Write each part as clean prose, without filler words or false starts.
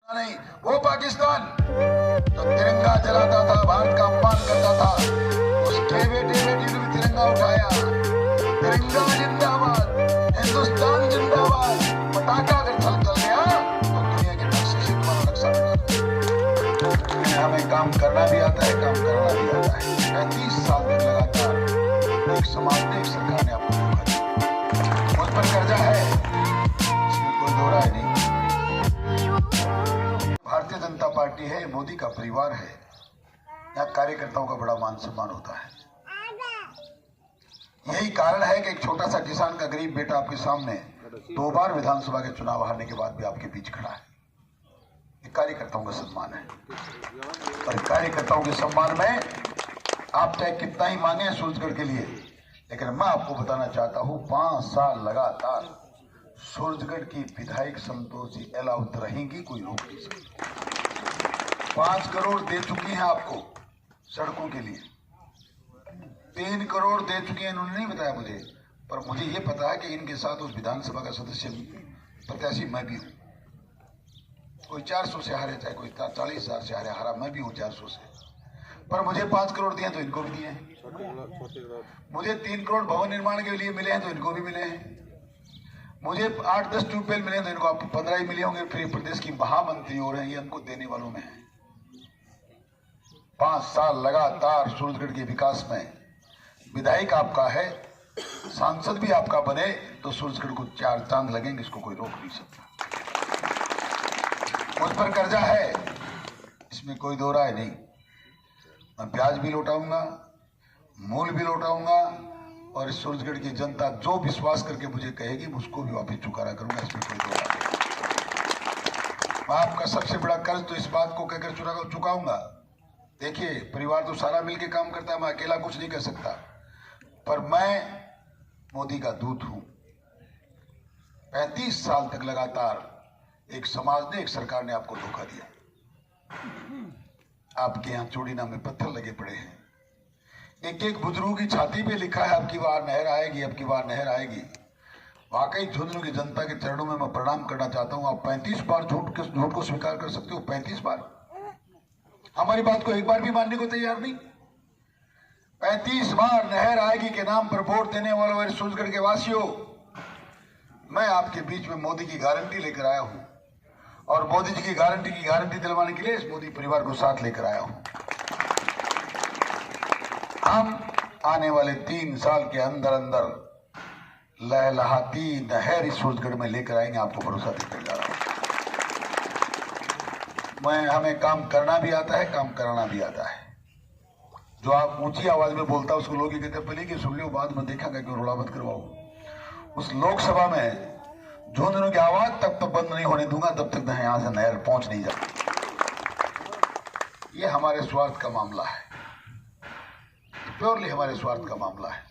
नहीं, वो पाकिस्तान जो तिरंगा जलाता था, भारत का अपमान करता था, उसके बेटे बेटी ने भी तिरंगा उठाया। तिरंगा जिंदाबाद, हिंदुस्तान जिंदाबाद। पटाखा अगर चल गया तो दुनिया के नक्शे से तुम्हारा नक्शा मिटा। हमें काम करना भी आता है, काम करना भी आता है। 35 साल तक लगातार एक समाज ने, एक सरकार ने आपको धोखा दिया। मुझ पर कर्जा है, इसमें कोई दो राय नहीं। भारतीय जनता पार्टी है, मोदी का परिवार है, यहाँ कार्यकर्ताओं का बड़ा मान सम्मान होता है। यही कारण है कि एक छोटा सा किसान का गरीब बेटा आपके सामने 2 बार विधानसभा के चुनाव हारने के बाद भी आपके बीच खड़ा है। ये कार्यकर्ताओं का सम्मान है, और कार्यकर्ताओं के सम्मान में आप चाहे कितना ही मांगे सूरजगढ़ के लिए, लेकिन मैं आपको बताना चाहता हूं 5 साल लगातार सूरजगढ़ की विधायक संतोष जी एलावत रहेंगी, कोई रोक नहीं सकता। 5 करोड़ दे चुकी हैं आपको सड़कों के लिए, 3 करोड़ दे चुकी हैं, इन्होंने नहीं बताया मुझे, पर मुझे ये पता है कि इनके साथ उस विधानसभा का सदस्य प्रत्याशी मैं भी हूं। कोई 400 से हारे, चाहे कोई 40,000 से हारा, मैं भी हूं 400 से, पर मुझे 5 करोड़ दिए तो इनको भी दिए हैं। मुझे 3 करोड़ भवन निर्माण के लिए मिले हैं तो इनको भी मिले हैं। मुझे 8-10 ट्यूबवेल मिले तो इनको आपको 15 ही मिले होंगे। फिर प्रदेश की महामंत्री हो रहे हैं, ये हमको देने वालों में है। 5 साल लगातार सूरजगढ़ के विकास में विधायक आपका है, सांसद भी आपका बने तो सूरजगढ़ को 4 चांद लगेंगे, इसको कोई रोक नहीं सकता। मुझ पर कर्जा है, इसमें कोई दो राय नहीं। मैं ब्याज भी लौटाऊंगा, मूल भी लौटाऊंगा, और इस सूरजगढ़ की जनता जो विश्वास करके मुझे कहेगी उसको भी वापस चुकाना करूंगा, इसमें कोई दो राय नहीं। मैं आपका सबसे बड़ा कर्ज तो इस बात को कहकर चुकाऊंगा। देखिए, परिवार तो सारा मिलकर काम करता है, मैं अकेला कुछ नहीं कर सकता, पर मैं मोदी का दूत हूं। 35 साल तक लगातार एक समाज ने, एक सरकार ने आपको धोखा दिया। आपके यहां चूड़ीना में पत्थर लगे पड़े हैं। एक एक बुजुर्गों की छाती पे लिखा है अब की बार नहर आएगी, अब की बार नहर आएगी। वाकई झुंझुनू की जनता के चरणों में मैं प्रणाम करना चाहता हूं। आप 35 बार झूठ को स्वीकार कर सकते हो, 35 बार। हमारी बात को एक बार भी मानने को तैयार नहीं। 35 बार नहर आएगी के नाम पर वोट देने वालों सूरजगढ़ के वासियों, मैं आपके बीच में मोदी की गारंटी लेकर आया हूं, और मोदी जी की गारंटी दिलवाने के लिए इस मोदी परिवार को साथ लेकर आया हूं। हम आने वाले 3 साल के अंदर अंदर लहलहाती नहर इस सूरजगढ़ में लेकर आएंगे, आपको भरोसा देकर जा रहा हूं। हमें काम करना भी आता है, काम कराना भी आता है। जो आप ऊंची आवाज में बोलता है उसको लोग ये कहते हैं पहले की सुन लो, बाद में देखा क्यों रोड़ा मत करवाओ। उस लोकसभा में झुंझुनू की आवाज तब तक बंद नहीं होने दूंगा जब तक यहां से नहर पहुंच नहीं जाती। ये हमारे स्वार्थ का मामला है, प्योरली हमारे स्वार्थ का मामला है,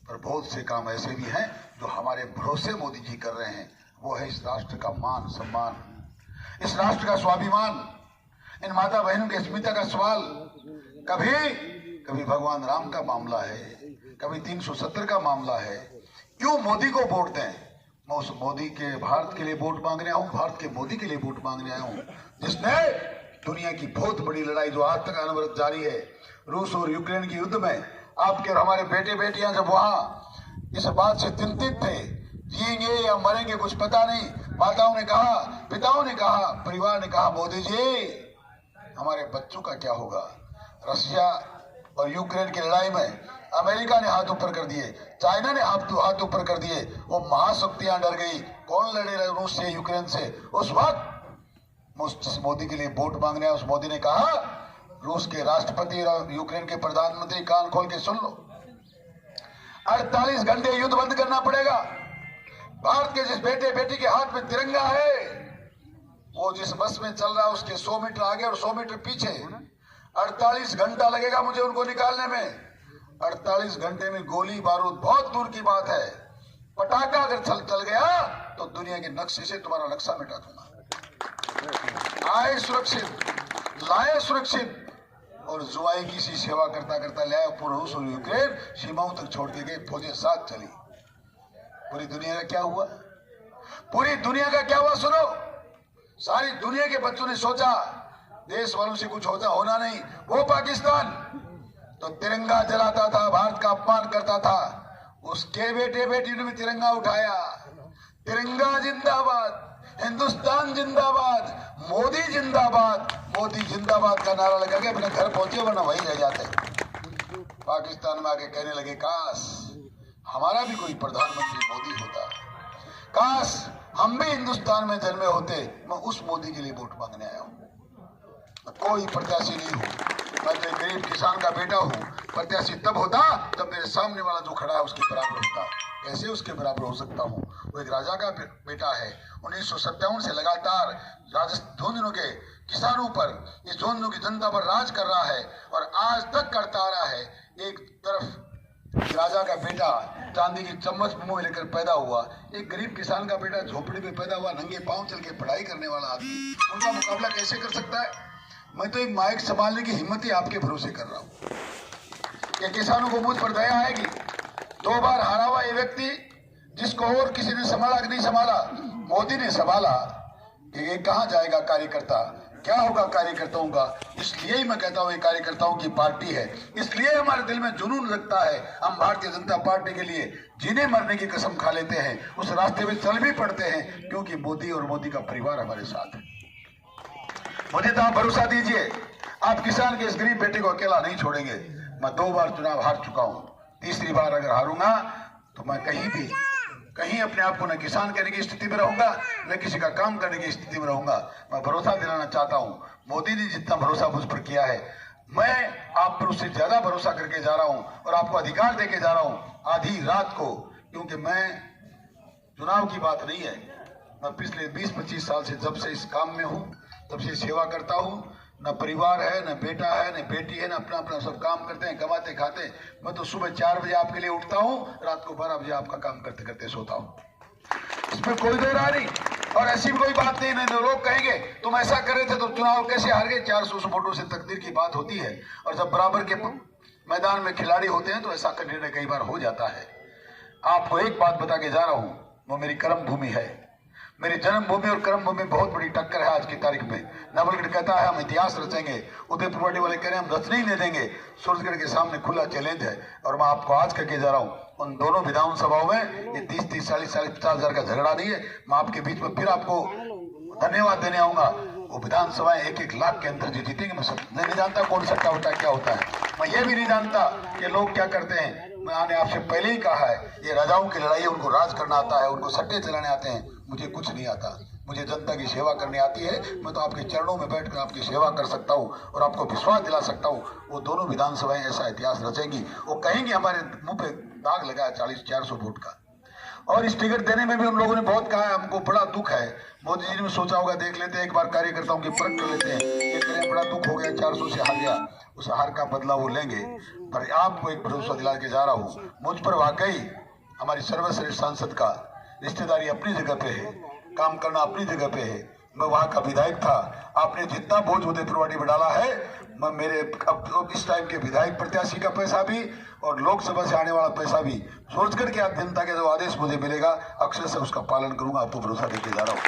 पर बहुत से काम ऐसे भी हैं जो हमारे भरोसे मोदी जी कर रहे हैं। वो है इस राष्ट्र का मान सम्मान, इस राष्ट्र का स्वाभिमान, इन माता बहनों की अस्मिता का सवाल। कभी भगवान राम का मामला है, कभी 370 का मामला है। क्यों मोदी को वोट दें? मैं उस मोदी के, भारत के लिए वोट मांगने आया हूं, भारत के मोदी के लिए वोट मांगने आया हूं, जिसने दुनिया की बहुत बड़ी लड़ाई जो आज तक अनवरत जारी है, रूस और यूक्रेन के युद्ध में, आपके और हमारे बेटे बेटियां जब वहां इस बात से चिंतित थे, जिएंगे या मरेंगे कुछ पता नहीं, माताओं ने कहा, पिताओं ने कहा, परिवार ने कहा, मोदी जी हमारे बच्चों का क्या होगा? रशिया और यूक्रेन की लड़ाई में अमेरिका ने हाथ ऊपर कर दिए, चाइना ने हाथ ऊपर कर दिए, वो महाशक्तियां डर गई। कौन लड़े रहे रूस से, यूक्रेन से? उस वक्त जिस मोदी के लिए वोट मांगने उस मोदी ने कहा, रूस के राष्ट्रपति और यूक्रेन के प्रधानमंत्री कान खोल के सुन लो, 48 घंटे युद्ध बंद करना पड़ेगा। भारत के जिस बेटे बेटी के हाथ में तिरंगा है, वो जिस बस में चल रहा है उसके 100 मीटर आगे और 100 मीटर पीछे 48 घंटा लगेगा मुझे उनको निकालने में। 48 घंटे में गोली बारूद बहुत दूर की बात है। पटाखा अगर चल गया तो दुनिया के नक्शे से तुम्हारा नक्शा मिटा दूंगा। आए सुरक्षित, लाए सुरक्षित, और जुआई की सी सेवा करता करता ले आए पूरा रूस और यूक्रेन सीमाओं तक छोड़ के गए, फौजें साथ चली। पूरी दुनिया का क्या हुआ? पूरी दुनिया का क्या हुआ सुनो। सारी दुनिया के बच्चों ने सोचा देश वालों से कुछ होना नहीं। वो पाकिस्तान तो तिरंगा जलाता था, भारत का अपमान करता था, उसके बेटे बेटी ने भी तिरंगा उठाया। तिरंगा जिंदाबाद, हिंदुस्तान जिंदाबाद, मोदी जिंदाबाद, मोदी जिंदाबाद का नारा लगा के अपने घर पहुंचे, वरना वहीं रह जाते। पाकिस्तान में आके कहने लगे काश हमारा भी कोई प्रधानमंत्री मोदी होता, काश हम भी हिंदुस्तान में जन्मे होते। मैं उस मोदी के लिए वोट मांगने आया हूं। मैं कोई प्रत्याशी नहीं हूं, मैं तो एक गरीब किसान का बेटा हूं। प्रत्याशी तब होता जब मेरे सामने वाला जो खड़ा है उसके बराबर होता। कैसे उसके बराबर हो सकता हूं? वो एक राजा का बेटा है। 1957 से लगातार राजस्थान दिनों के किसानों पर, इस जोनों की जनता पर राज कर रहा है और आज तक करता आ रहा है। एक तरफ राजा का बेटा चांदी की चम्मच मुंह में लेकर पैदा हुआ, एक गरीब किसान का बेटा झोपड़ी में पैदा हुआ, नंगे पांव चल के पढ़ाई करने वाला आदमी, उनका मुकाबला कैसे कर सकता है? मैं तो एक माइक संभालने की हिम्मत ही आपके भरोसे कर रहा हूं। ये किसानों को मुझ पर दया आएगी? 2 बार हारा हुआ ये व्यक्ति, जिसको और किसी ने संभाला कि नहीं संभाला, मोदी ने संभाला। ये कहां जाएगा कार्यकर्ता? क्या होगा कार्यकर्ताओं का? इसलिए ही मैं कहता हूं ये कार्यकर्ताओं की पार्टी है। इसलिए हमारे दिल में जुनून लगता है। हम भारतीय जनता पार्टी के लिए जीने मरने की कसम खा लेते हैं, उस रास्ते में चल भी पड़ते हैं, क्योंकि मोदी और मोदी का परिवार हमारे साथ है। मुझे तो आप भरोसा दीजिए, आप किसान के इस गरीब बेटे को अकेला नहीं छोड़ेंगे। मैं 2 बार चुनाव हार चुका हूं, तीसरी बार अगर हारूंगा तो मैं कहीं अपने आप को न किसान करने की स्थिति में रहूंगा, न किसी का काम करने की स्थिति में रहूंगा। मैं भरोसा दिलाना चाहता हूं, मोदी ने जितना भरोसा मुझ पर किया है, मैं आप पर उससे ज्यादा भरोसा करके जा रहा हूं और आपको अधिकार देके जा रहा हूं आधी रात को। क्योंकि मैं चुनाव की बात नहीं है, मैं पिछले 20-25 साल से जब से इस काम में हूं तब से सेवा करता हूं। न परिवार है, न बेटा है, न बेटी है, न अपना सब काम करते हैं, कमाते खाते। मैं तो सुबह 4 बजे आपके लिए उठता हूं, रात को 12 बजे आपका काम करते करते सोता हूं। इसमें कोई दो राय नहीं और ऐसी भी कोई बात नहीं। नहीं लोग कहेंगे तुम ऐसा कर रहे थे तो चुनाव कैसे हार गए? 400 वोटों से तकदीर की बात होती है और जब बराबर के मैदान में खिलाड़ी होते हैं तो ऐसा का निर्णय कई बार हो जाता है। आपको एक बात बता के जा रहा हूं, वो मेरी कर्म भूमि है। मेरी जन्मभूमि और कर्म भूमि बहुत बड़ी टक्कर है आज की तारीख में। नवलगढ़ कहता है हम इतिहास रचेंगे, उदयपुरवाड़ी वाले कह रहे हैं हम रचने ही नहीं देंगे। सूरजगढ़ के सामने खुला चैलेंज है और मैं आपको आज करके जा रहा हूं, उन दोनों विधानसभाओं में ये 30-30, 40-40, 50 हजार का झगड़ा नहीं है। मैं आपके बीच में फिर आपको धन्यवाद देने आऊंगा। वो विधानसभाएं 1-1 लाख के अंदर जो जीतेंगे। मैं नहीं जानता कौन सट्टा होता है, क्या होता है। मैं ये भी नहीं जानता कि लोग क्या करते हैं। मैंने आपसे पहले ही कहा है, ये राजाओं की लड़ाई है, उनको राज करना आता है, उनको सट्टे चलाने आते हैं। मुझे कुछ नहीं आता, मुझे जनता की सेवा करनी आती है। मैं तो आपके चरणों में बैठकर आपकी सेवा कर सकता हूँ और आपको विश्वास दिला सकता हूँ। वो दोनों विधानसभाएं ऐसा इतिहास रचेंगी, वो कहेंगे हमारे मुंह पे दाग लगा है 400 वोट का। और इस टिकट देने में भी हम लोगों ने बहुत कहा है, हमको बड़ा दुख है। मोदी जी ने सोचा होगा देख लेते हैं एक बार कार्यकर्ताओं की परख कर लेते हैं। ये करें बड़ा दुख हो गया, 400 से हार गया, उस हार का बदला वो लेंगे। पर आपको एक भरोसा दिला के जा रहा हूँ, मुझ पर वाकई हमारी सर्वश्रेष्ठ सांसद का रिश्तेदारी अपनी जगह पे है, काम करना अपनी जगह पे है। मैं वहां का विधायक था, आपने जितना बोझ उदयपुरवाड़ी में डाला है, मैं मेरे अब इस टाइम के विधायक प्रत्याशी का पैसा भी और लोकसभा से आने वाला पैसा भी सूरजगढ़ की जनता के जो आदेश मुझे मिलेगा अक्षर से उसका पालन करूंगा। आपको भरोसा देके जा रहा हूँ।